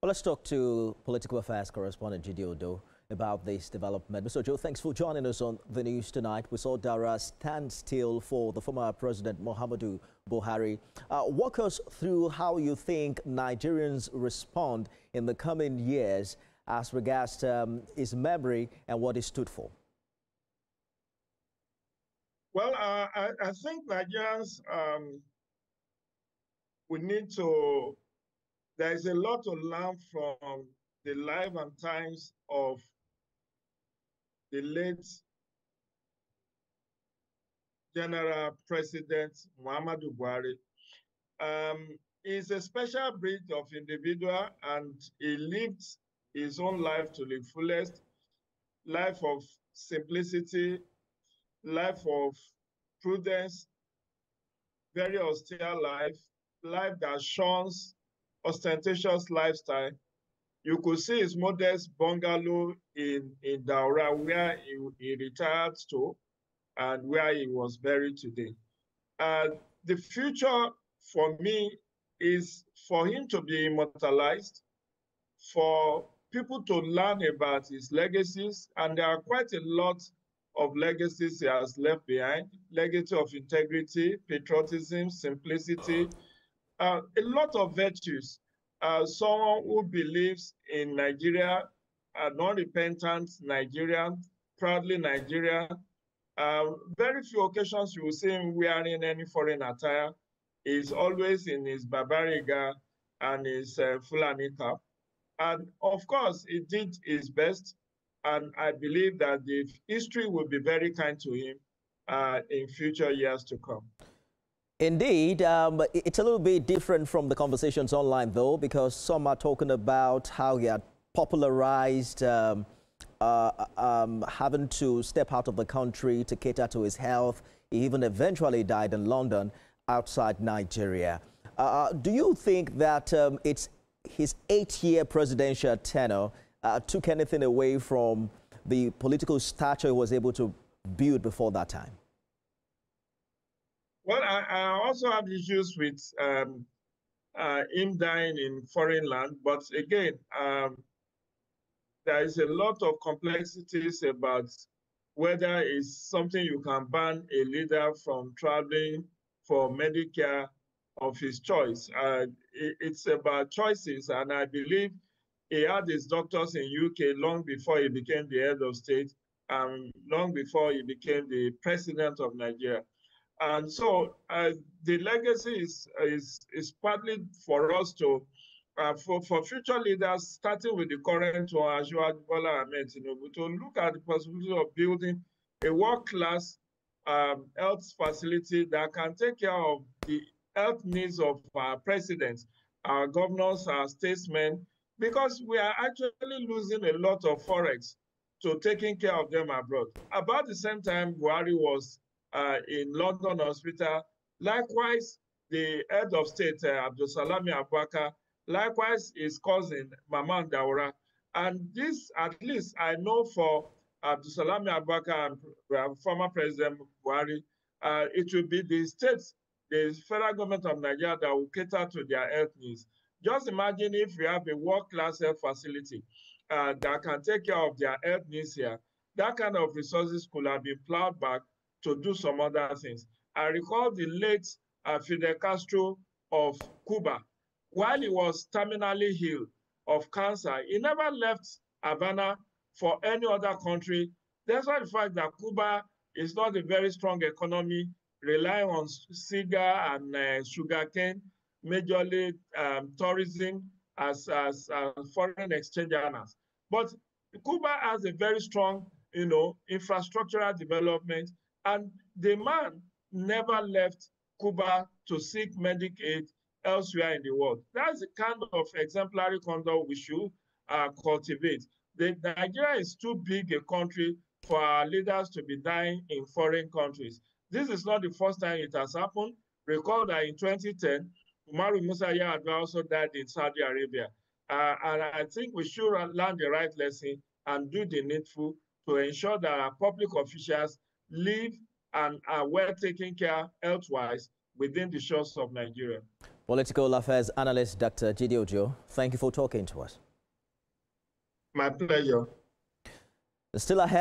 Well, let's talk to political affairs correspondent Jide about this development. Mr. Joe, thanks for joining us on the news tonight. We saw Dara stand still for the former President Muhammadu Buhari. Walk us through how you think Nigerians respond in the coming years as regards his memory and what he stood for. Well, I think Nigerians, we need to, there is a lot to learn from the life and times of the late General President Muhammadu Buhari. He's a special breed of individual, and he lived his own life to the fullest, life of simplicity, life of prudence, very austere life that shuns ostentatious lifestyle. You could see his modest bungalow in Daura, where he retired to and where he was buried today. The future for me is for him to be immortalized, for people to learn about his legacies, and there are quite a lot of legacies he has left behind: legacy of integrity, patriotism, simplicity, a lot of virtues. Someone who believes in Nigeria, a non-repentant Nigerian, proudly Nigerian. Very few occasions you will see him wearing any foreign attire. He's always in his Babariga and his Fulani cap. And of course, he did his best. And I believe that the history will be very kind to him in future years to come. Indeed, it's a little bit different from the conversations online, though, because some are talking about how he had popularized having to step out of the country to cater to his health. He even eventually died in London outside Nigeria. Do you think that it's his 8-year presidential tenure took anything away from the political stature he was able to build before that time? Well, I also have issues with him dying in foreign land, but again, there is a lot of complexities about whether it's something you can ban a leader from traveling for Medicare of his choice. It's about choices, and I believe he had his doctors in UK long before he became the head of state, and long before he became the president of Nigeria. And so the legacy is partly for us to, for future leaders, starting with the current one, Bola Ahmed Tinubu, to look at the possibility of building a world-class health facility that can take care of the health needs of our presidents, our governors, our statesmen, because we are actually losing a lot of forex to taking care of them abroad. About the same time, Buhari was in London Hospital. Likewise, the head of state, Abdulsalami Abubakar, likewise his cousin, Maman Daura. And this, at least I know for Abdulsalami Abubakar and former President Buhari, it will be the states, the federal government of Nigeria that will cater to their health needs. Just imagine if we have a world-class health facility that can take care of their health needs here. That kind of resources could have been plowed back to do some other things. I recall the late Fidel Castro of Cuba. While he was terminally ill of cancer, he never left Havana for any other country. That's why the fact that Cuba is not a very strong economy, relying on cigar and sugarcane, majorly tourism as foreign exchange earners. But Cuba has a very strong, infrastructural development, and the man never left Cuba to seek medical aid elsewhere in the world. That's the kind of exemplary conduct we should cultivate. Nigeria is too big a country for our leaders to be dying in foreign countries. This is not the first time it has happened. Recall that in 2010, Umaru Musa Yar'Adua also died in Saudi Arabia. And I think we should learn the right lesson and do the needful to ensure that our public officials live and are well taken care health-wise within the shores of Nigeria. Political affairs analyst Dr. Jide, thank you for talking to us. My pleasure. Still ahead.